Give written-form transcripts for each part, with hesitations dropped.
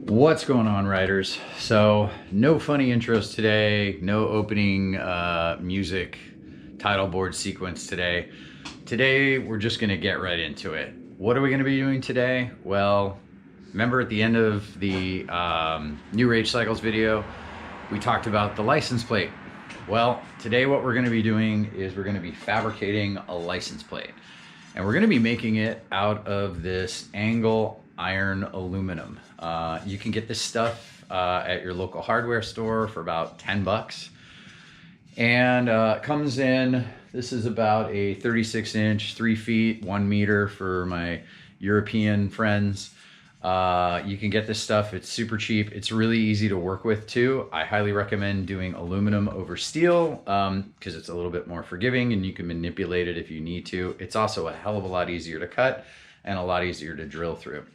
What's going on, writers? So no funny intros today, no opening music title board sequence today. Today we're just gonna get right into it. What are we gonna be doing today? Well, remember at the end of the New Rage Cycles video, we talked about the license plate. Well, today what we're gonna be doing is we're gonna be fabricating a license plate. And we're gonna be making it out of this angle iron aluminum. You can get this stuff at your local hardware store for about 10 bucks. And it comes in, this is about a 36 inch, 3 feet, 1 meter for my European friends. You can get this stuff, it's super cheap. It's really easy to work with too. I highly recommend doing aluminum over steel because it's a little bit more forgiving and you can manipulate it if you need to. It's also a hell of a lot easier to cut and a lot easier to drill through,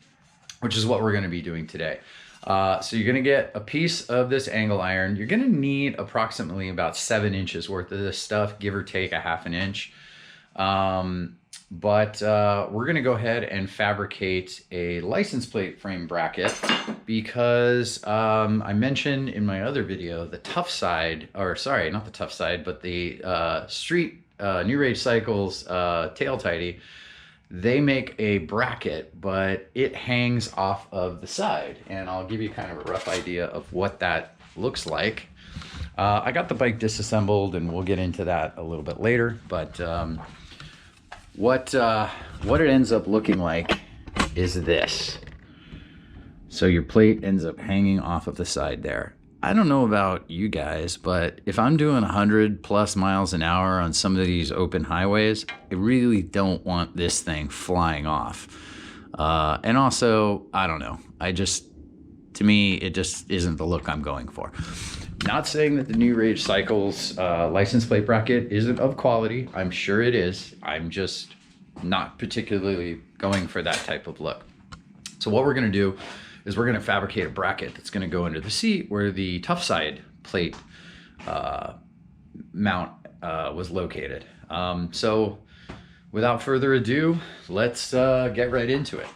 which is what we're gonna be doing today. So you're gonna get a piece of this angle iron. You're gonna need approximately about 7 inches worth of this stuff, give or take a half an inch. We're gonna go ahead and fabricate a license plate frame bracket because I mentioned in my other video, the tough side, or sorry, not the tough side, but the street New Rage Cycles tail tidy, they make a bracket, but it hangs off of the side. And I'll give you kind of a rough idea of what that looks like. I got the bike disassembled and we'll get into that a little bit later, but what it ends up looking like is this. So your plate ends up hanging off of the side there. I don't know about you guys, but if I'm doing 100+ miles an hour on some of these open highways, I really don't want this thing flying off. And also, I don't know, to me, it just isn't the look I'm going for. Not saying that the New Rage Cycles license plate bracket isn't of quality. I'm sure it is. I'm just not particularly going for that type of look. So what we're gonna do is we're gonna fabricate a bracket that's gonna go under the seat where the tough side plate mount was located. So without further ado, let's get right into it.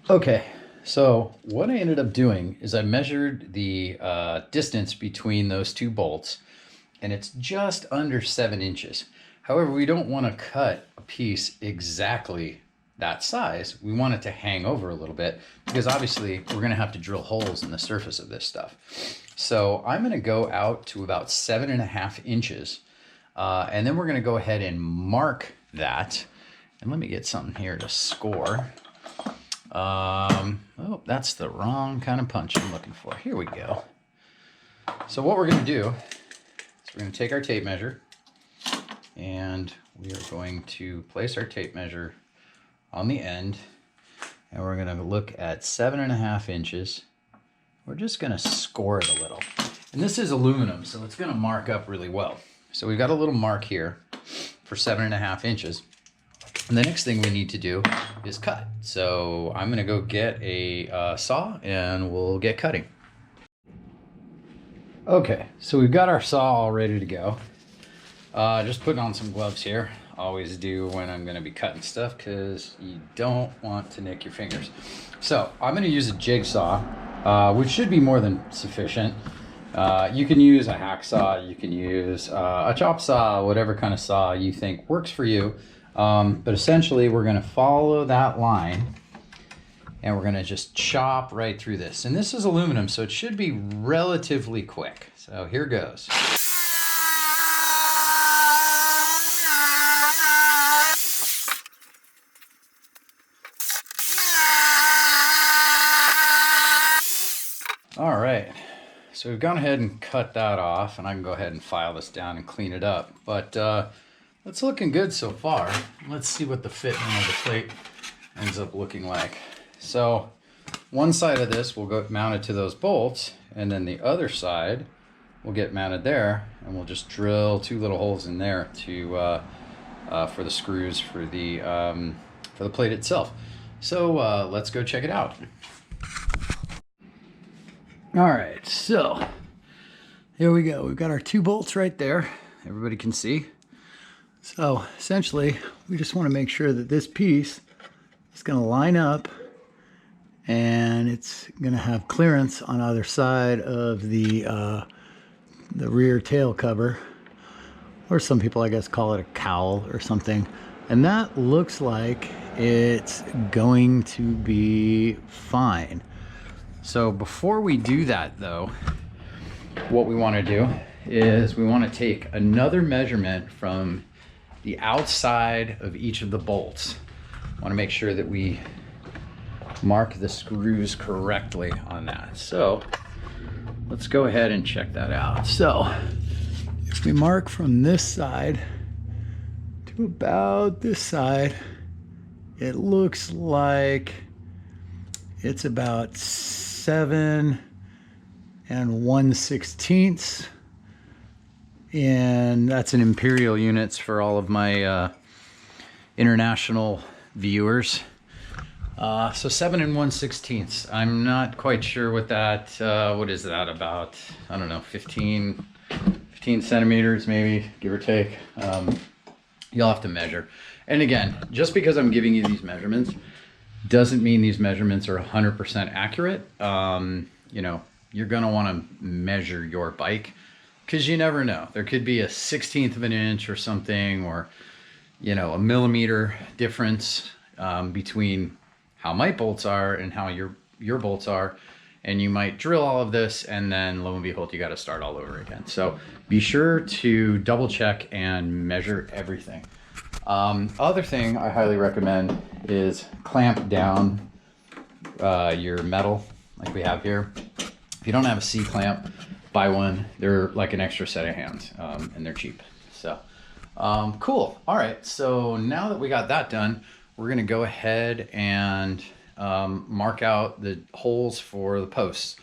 Okay. So what I ended up doing is I measured the distance between those two bolts, and it's just under 7 inches. However, we don't want to cut a piece exactly that size. We want it to hang over a little bit because obviously we're going to have to drill holes in the surface of this stuff. So I'm going to go out to about 7.5 inches, and then we're going to go ahead and mark that. And let me get something here to score. Oh, that's the wrong kind of punch I'm looking for. Here we go. So what we're going to do is we're going to take our tape measure and we are going to place our tape measure on the end and we're going to look at 7.5 inches. We're just going to score it a little. And this is aluminum, so it's going to mark up really well. So we've got a little mark here for 7.5 inches. And the next thing we need to do is cut. So I'm gonna go get a saw and we'll get cutting. Okay, so we've got our saw all ready to go. Just putting on some gloves here. Always do when I'm gonna be cutting stuff because you don't want to nick your fingers. So I'm gonna use a jigsaw, which should be more than sufficient. You can use a hacksaw, you can use a chop saw, whatever kind of saw you think works for you. But essentially we're going to follow that line and we're going to just chop right through this. And this is aluminum, so it should be relatively quick. So here goes. All right, so we've gone ahead and cut that off and I can go ahead and file this down and clean it up. But it's looking good so far. Let's see what the fitment of the plate ends up looking like. So one side of this will go mounted to those bolts, and then the other side will get mounted there, and we'll just drill 2 little holes in there to for the screws for the plate itself. So let's go check it out. All right, so here we go. We've got our 2 bolts right there. Everybody can see. So essentially, we just want to make sure that this piece It's going to line up, and it's going to have clearance on either side of the rear tail cover, or some people I guess call it a cowl or something. And that looks like it's going to be fine. So before we do that though, what we want to do is we want to take another measurement from the outside of each of the bolts. I want to make sure that we mark the screws correctly on that. So let's go ahead and check that out. So if we mark from this side to about this side, it looks like it's about 7 1/16, and that's in imperial units for all of my international viewers. So 7 1/16. I'm not quite sure what that, what is that, about, I don't know, 15 centimeters maybe, give or take. You'll have to measure. And again, just because I'm giving you these measurements doesn't mean these measurements are 100% accurate. You know, you're gonna wanna measure your bike, because you never know. There could be a 1/16 of an inch or something, or, you know, a millimeter difference between how my bolts are and how your bolts are. And you might drill all of this, and then lo and behold, you got to start all over again. So be sure to double check and measure everything. Other thing I highly recommend is clamp down your metal like we have here. If you don't have a C-clamp, buy one. They're like an extra set of hands, and they're cheap. So cool. All right, so now that we got that done, we're gonna go ahead and mark out the holes for the posts,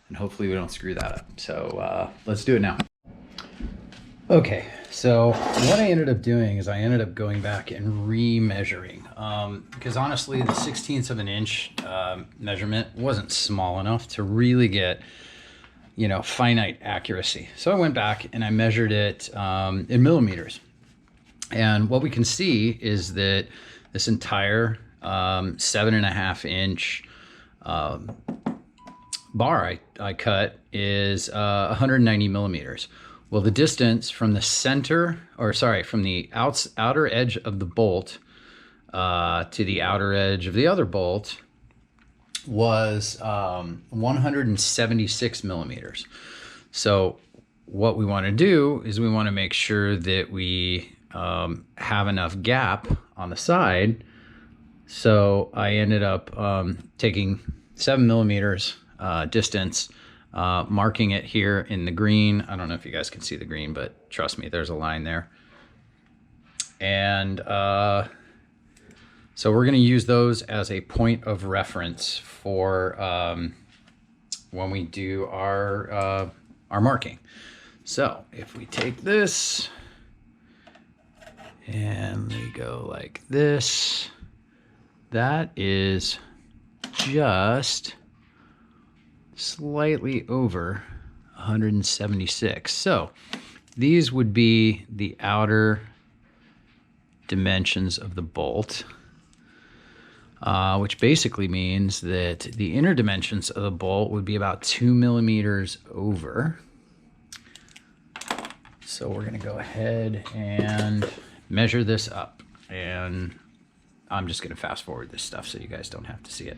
and hopefully we don't screw that up. So let's do it now. Okay, so what I ended up doing is I ended up going back and re-measuring, because honestly the 1/16 of an inch measurement wasn't small enough to really get, you know, finite accuracy. So I went back and I measured it in millimeters. And what we can see is that this entire 7.5 inch bar I cut is 190 millimeters. Well, the distance from the center, or sorry, from the outer edge of the bolt to the outer edge of the other bolt was 176 millimeters. So what we want to do is we want to make sure that we have enough gap on the side. So I ended up taking 7 millimeters distance, marking it here in the green. I don't know if you guys can see the green, but trust me, there's a line there. And so we're going to use those as a point of reference for when we do our marking. So if we take this and we go like this, that is just slightly over 176. So these would be the outer dimensions of the bolt, which basically means that the inner dimensions of the bolt would be about 2 millimeters over. So we're going to go ahead and measure this up, and I'm just going to fast forward this stuff so you guys don't have to see it.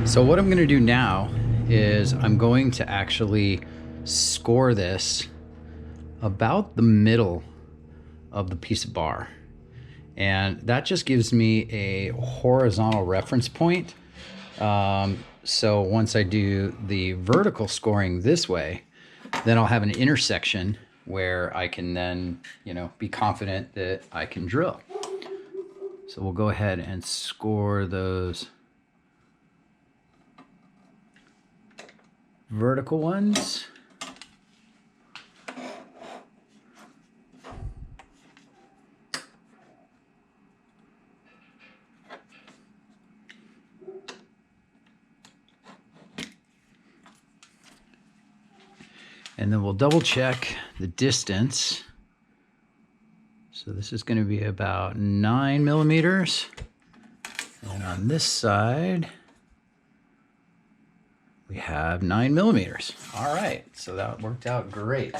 So what I'm going to do now is I'm going to actually score this about the middle of the piece of bar, and that just gives me a horizontal reference point. So once I do the vertical scoring this way, then I'll have an intersection where I can then, you know, be confident that I can drill. So we'll go ahead and score those vertical ones. And then we'll double check the distance. So this is going to be about 9 millimeters. And on this side, we have 9 millimeters. All right, so that worked out great.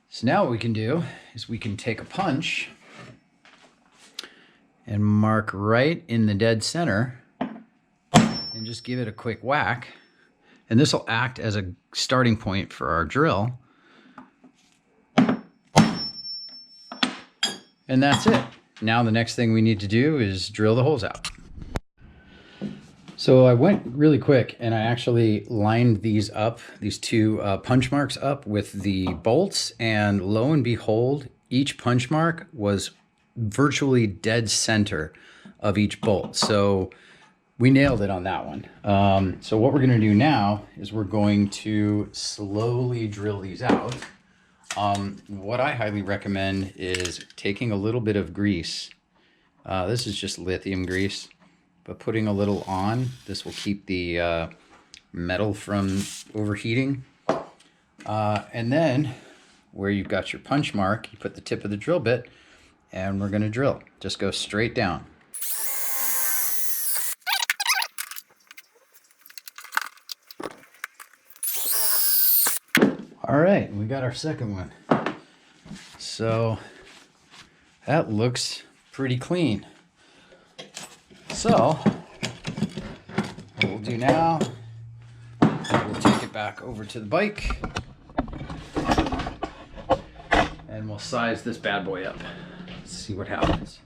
So now what we can do is we can take a punch and mark right in the dead center and just give it a quick whack. And this will act as a starting point for our drill. And that's it. Now the next thing we need to do is drill the holes out. So I went really quick and I actually lined these up, these two punch marks up with the bolts, and lo and behold, each punch mark was virtually dead center of each bolt. So we nailed it on that one. So what we're gonna do now is we're going to slowly drill these out. What I highly recommend is taking a little bit of grease. This is just lithium grease, but putting a little on, this will keep the metal from overheating. And then where you've got your punch mark, you put the tip of the drill bit and we're gonna drill. Just go straight down. All right, we got our second one. So that looks pretty clean. So what we'll do now is we'll take it back over to the bike and we'll size this bad boy up. Let's see what happens.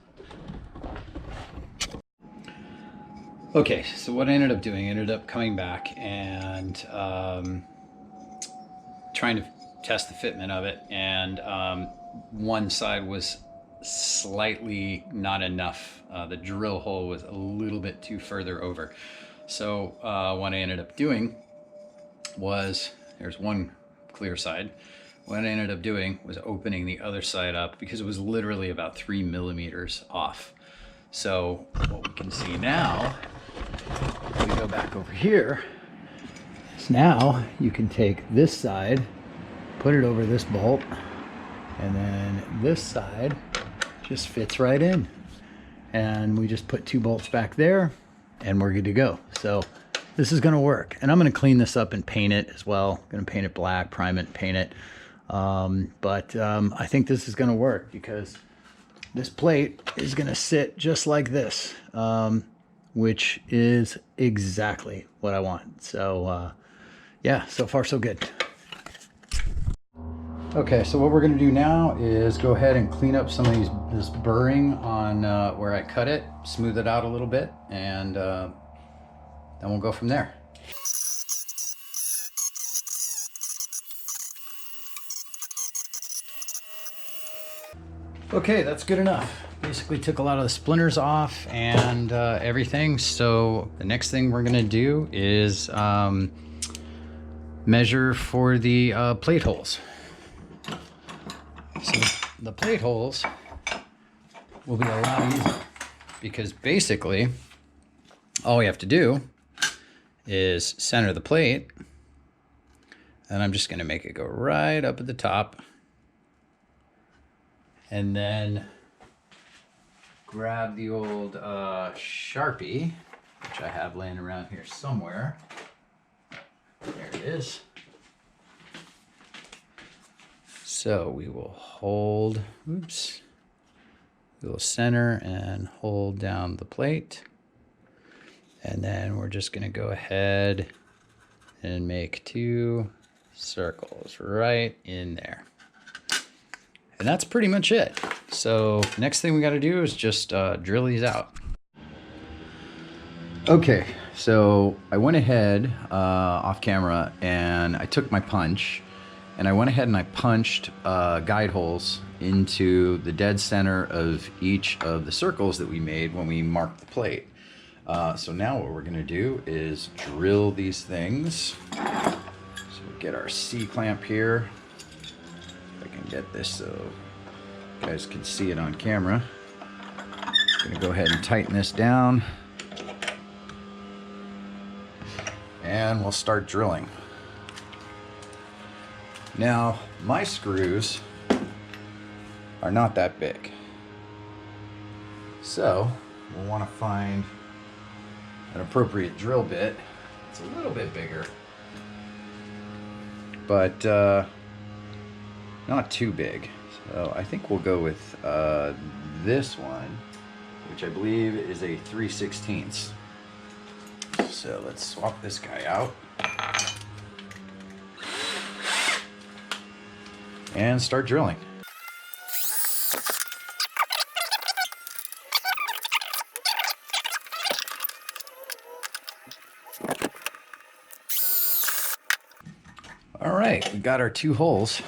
Okay, so what I ended up doing, I ended up coming back and trying to test the fitment of it, and one side was slightly not enough. The drill hole was a little bit too further over. So what I ended up doing was, there's one clear side. What I ended up doing was opening the other side up because it was literally about 3 millimeters off. So what we can see now, if we go back over here, is now you can take this side, put it over this bolt, and then this side just fits right in. And we just put 2 bolts back there and we're good to go. So this is gonna work. And I'm gonna clean this up and paint it as well. I'm gonna paint it black, prime it, paint it. I think this is gonna work because this plate is gonna sit just like this, which is exactly what I want. So yeah, so far so good. Okay, so what we're gonna do now is go ahead and clean up some of this burring on where I cut it, smooth it out a little bit, and then we'll go from there. Okay, that's good enough. Basically took a lot of the splinters off and everything. So the next thing we're gonna do is measure for the plate holes. So the plate holes will be a lot easier because basically all we have to do is center the plate, and I'm just going to make it go right up at the top, and then grab the old Sharpie, which I have laying around here somewhere. There it is. So we will hold, oops, we will center and hold down the plate. And then we're just gonna go ahead and make 2 circles right in there. And that's pretty much it. So next thing we gotta do is just drill these out. Okay, so I went ahead off camera and I took my punch, and I went ahead and I punched guide holes into the dead center of each of the circles that we made when we marked the plate. So now what we're gonna do is drill these things. So we get our C-clamp here. If I can get this so you guys can see it on camera. Gonna go ahead and tighten this down. And we'll start drilling. Now, my screws are not that big. So, we'll want to find an appropriate drill bit. It's a little bit bigger, but not too big. So I think we'll go with this one, which I believe is a 3/16. So let's swap this guy out and start drilling. All right, we got our 2 holes.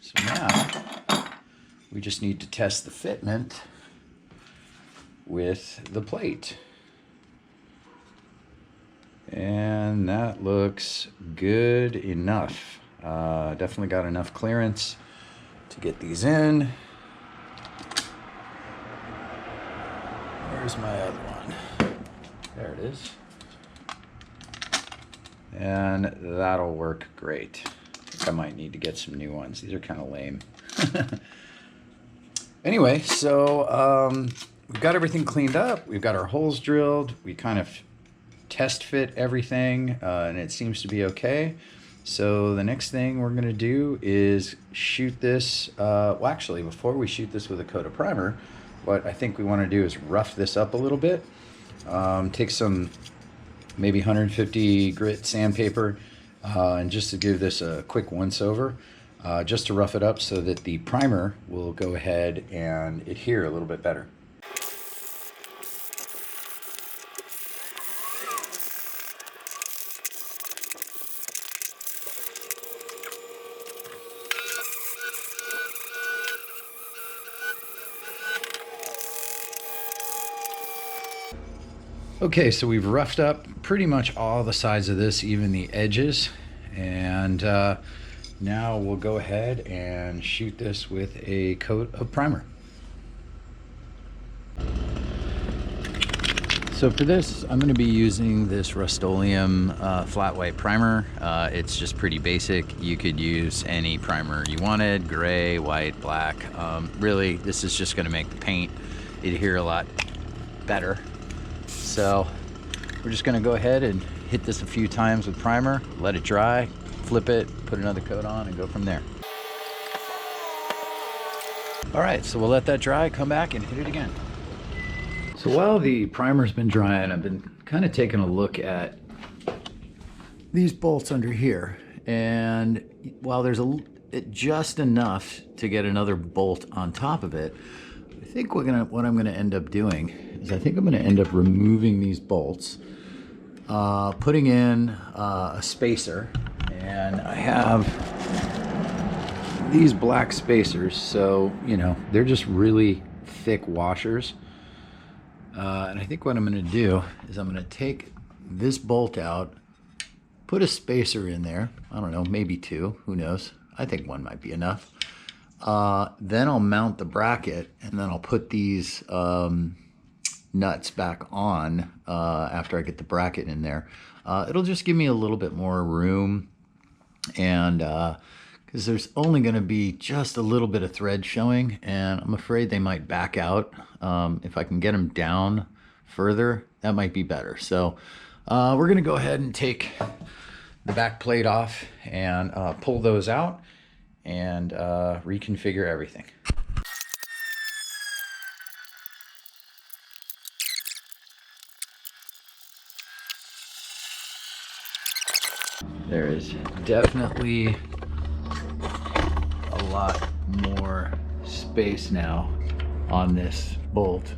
So now we just need to test the fitment with the plate. And that looks good enough. Definitely got enough clearance to get these in. Where's my other one? There it is. And that'll work great. I think I might need to get some new ones. These are kind of lame. Anyway, so we've got everything cleaned up. We've got our holes drilled. We kind of test fit everything, and it seems to be okay. So the next thing we're gonna do is shoot this, well actually before we shoot this with a coat of primer, what I think we wanna do is rough this up a little bit. Take some maybe 150 grit sandpaper, and just to give this a quick once over, just to rough it up so that the primer will go ahead and adhere a little bit better. Okay, so we've roughed up pretty much all the sides of this, even the edges, and now we'll go ahead and shoot this with a coat of primer. So for this, I'm going to be using this Rust-Oleum flat white primer. It's just pretty basic. You could use any primer you wanted, gray, white, black. Really, this is just going to make the paint adhere a lot better. So we're just going to go ahead and hit this a few times with primer, let it dry, flip it, put another coat on, and go from there. All right, so we'll let that dry, come back and hit it again. So while the primer's been drying, I've been kind of taking a look at these bolts under here. And while there's just enough to get another bolt on top of it, I think what I'm going to end up doing is I think I'm going to end up removing these bolts, putting in a spacer, and I have these black spacers, so you know they're just really thick washers. And I think what I'm going to do is I'm going to take this bolt out, put a spacer in there. I don't know, maybe 2, who knows? I think 1 might be enough. Then I'll mount the bracket, and then I'll put these nuts back on after I get the bracket in there. It'll just give me a little bit more room, and because there's only going to be just a little bit of thread showing, and I'm afraid they might back out. If I can get them down further, that might be better. So we're going to go ahead and take the back plate off and pull those out and reconfigure everything. There is definitely a lot more space now on this bolt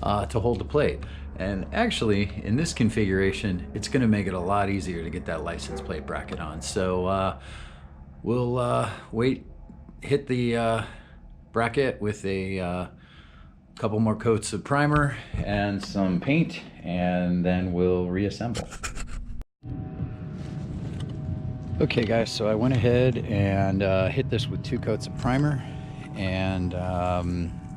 to hold the plate. And actually, in this configuration, it's going to make it a lot easier to get that license plate bracket on. So we'll hit the bracket with a couple more coats of primer and some paint, and then we'll reassemble. Okay guys, so I went ahead and hit this with 2 coats of primer, and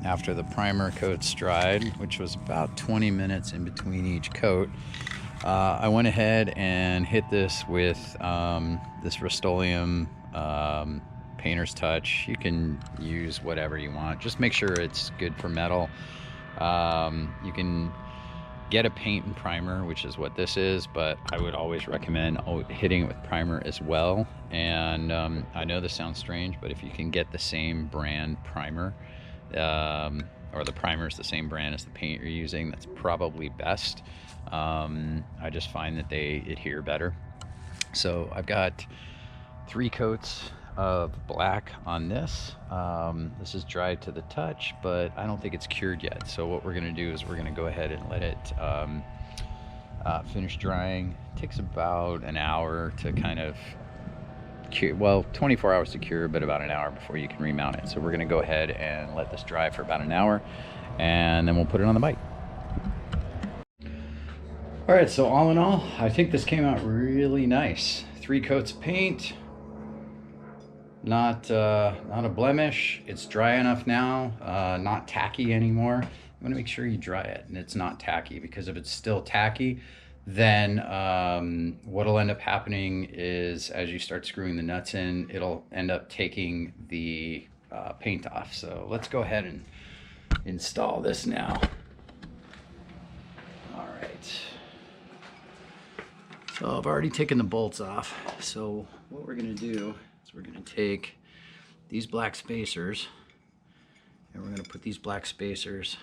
after the primer coats dried, which was about 20 minutes in between each coat, I went ahead and hit this with this Rust-Oleum painter's touch. You can use whatever you want. Just make sure it's good for metal. You can get a paint and primer, which is what this is, but I would always recommend hitting it with primer as well. And I know this sounds strange, but if you can get the same brand primer, or the primer is the same brand as the paint you're using, that's probably best. I just find that they adhere better. So I've got 3 coats of black on this. This is dried to the touch, but I don't think it's cured yet. So what we're gonna do is we're gonna go ahead and let it finish drying. It takes about an hour to kind of cure, well, 24 hours to cure, but about an hour before you can remount it. So we're gonna go ahead and let this dry for about an hour, and then we'll put it on the bike. All right, so all in all, I think this came out really nice. 3 coats of paint, not a blemish. It's dry enough now, not tacky anymore. You want to make sure you dry it and it's not tacky, because if it's still tacky, then what'll end up happening is as you start screwing the nuts in, it'll end up taking the paint off. So let's go ahead and install this now. All right. So I've already taken the bolts off. So what we're gonna do is we're gonna take these black spacers and we're gonna put these black spacers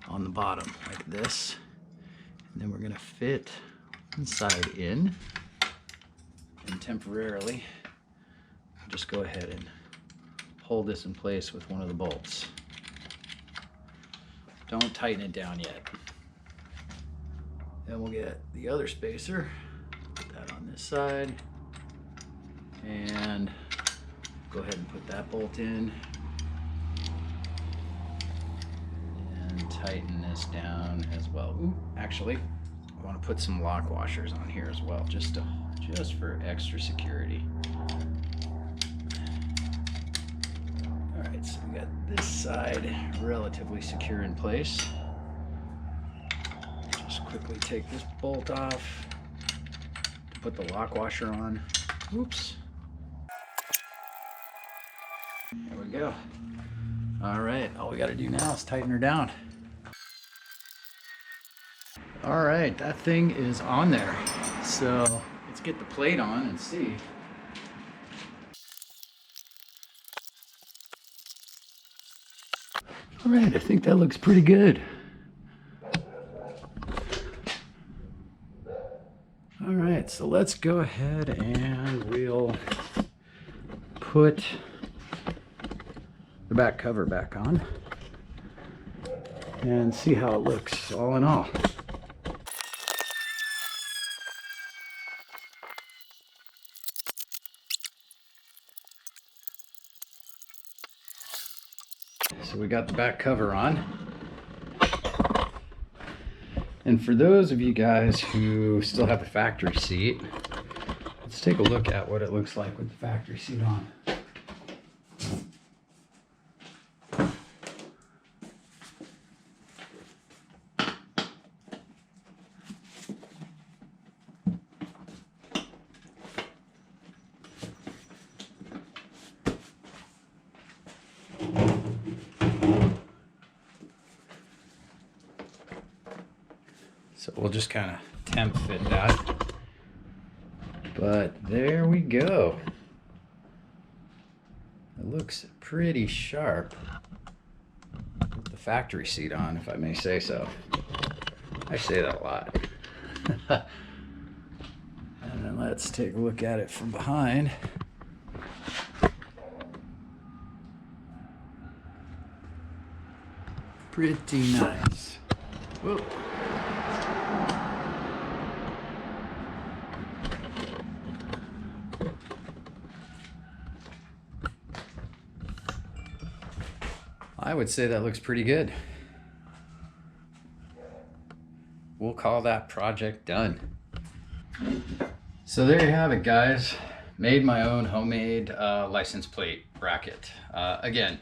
on the bottom like this. And then we're gonna fit one side in, and temporarily just go ahead and hold this in place with one of the bolts. Don't tighten it down yet. Then we'll get the other spacer, put that on this side, and go ahead and put that bolt in, and tighten this down as well. Ooh, actually, I want to put some lock washers on here as well, just for extra security. All right, so we got this side relatively secure in place. Quickly take this bolt off to put the lock washer on. Oops. There we go. All right, all we got to do now is tighten her down. All right, that thing is on there. So let's get the plate on and see. All right, I think that looks pretty good. All right, so let's go ahead and we'll put the back cover back on and see how it looks all in all. So we got the back cover on. And for those of you guys who still have the factory seat, let's take a look at what it looks like with the factory seat on. So we'll just kind of temp fit that. But there we go. It looks pretty sharp with the factory seat on, if I may say so. I say that a lot. And then let's take a look at it from behind. Pretty nice. Whoa. I would say that looks pretty good. We'll call that project done. So there you have it, guys. Made my own homemade license plate bracket. Again,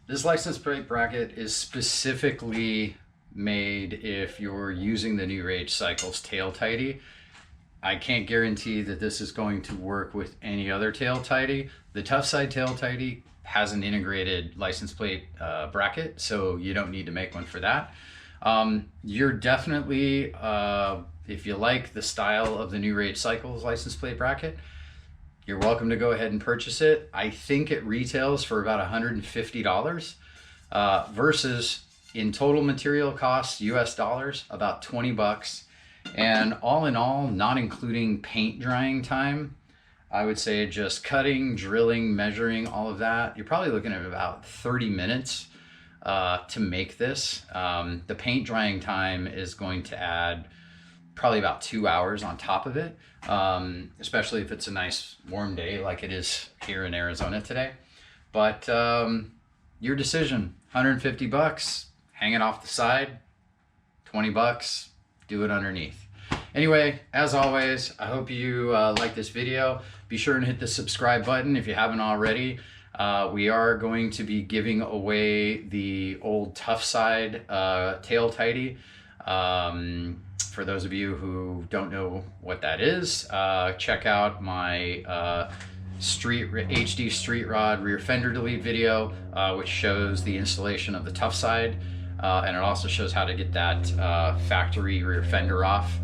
this license plate bracket is specifically made if you're using the New Rage Cycles tail tidy. I can't guarantee that this is going to work with any other tail tidy. The Tough Side tail tidy has an integrated license plate bracket, so you don't need to make one for that. You're definitely, if you like the style of the New Rage Cycles license plate bracket, you're welcome to go ahead and purchase it. I think it retails for about $150 versus in total material costs, US dollars, about 20 bucks. And all in all, not including paint drying time, I would say just cutting, drilling, measuring, all of that, you're probably looking at about 30 minutes to make this. The paint drying time is going to add probably about 2 hours on top of it, especially if it's a nice warm day like it is here in Arizona today. But your decision, 150 bucks, hang it off the side, 20 bucks, do it underneath. Anyway, as always, I hope you like this video. Be sure and hit the subscribe button if you haven't already. We are going to be giving away the old Tough Side tail tidy. For those of you who don't know what that is, check out my HD street rod rear fender delete video, which shows the installation of the Tough Side. And it also shows how to get that factory rear fender off.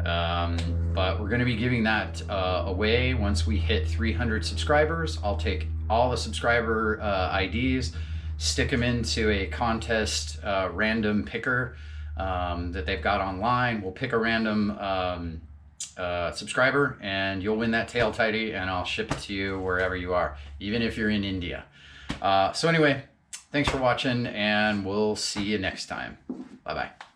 But we're going to be giving that away once we hit 300 subscribers. I'll take all the subscriber IDs, stick them into a contest random picker that they've got online. We'll pick a random subscriber and you'll win that tail tidy, and I'll ship it to you wherever you are, even if you're in India. So anyway, thanks for watching, and we'll see you next time. Bye-bye.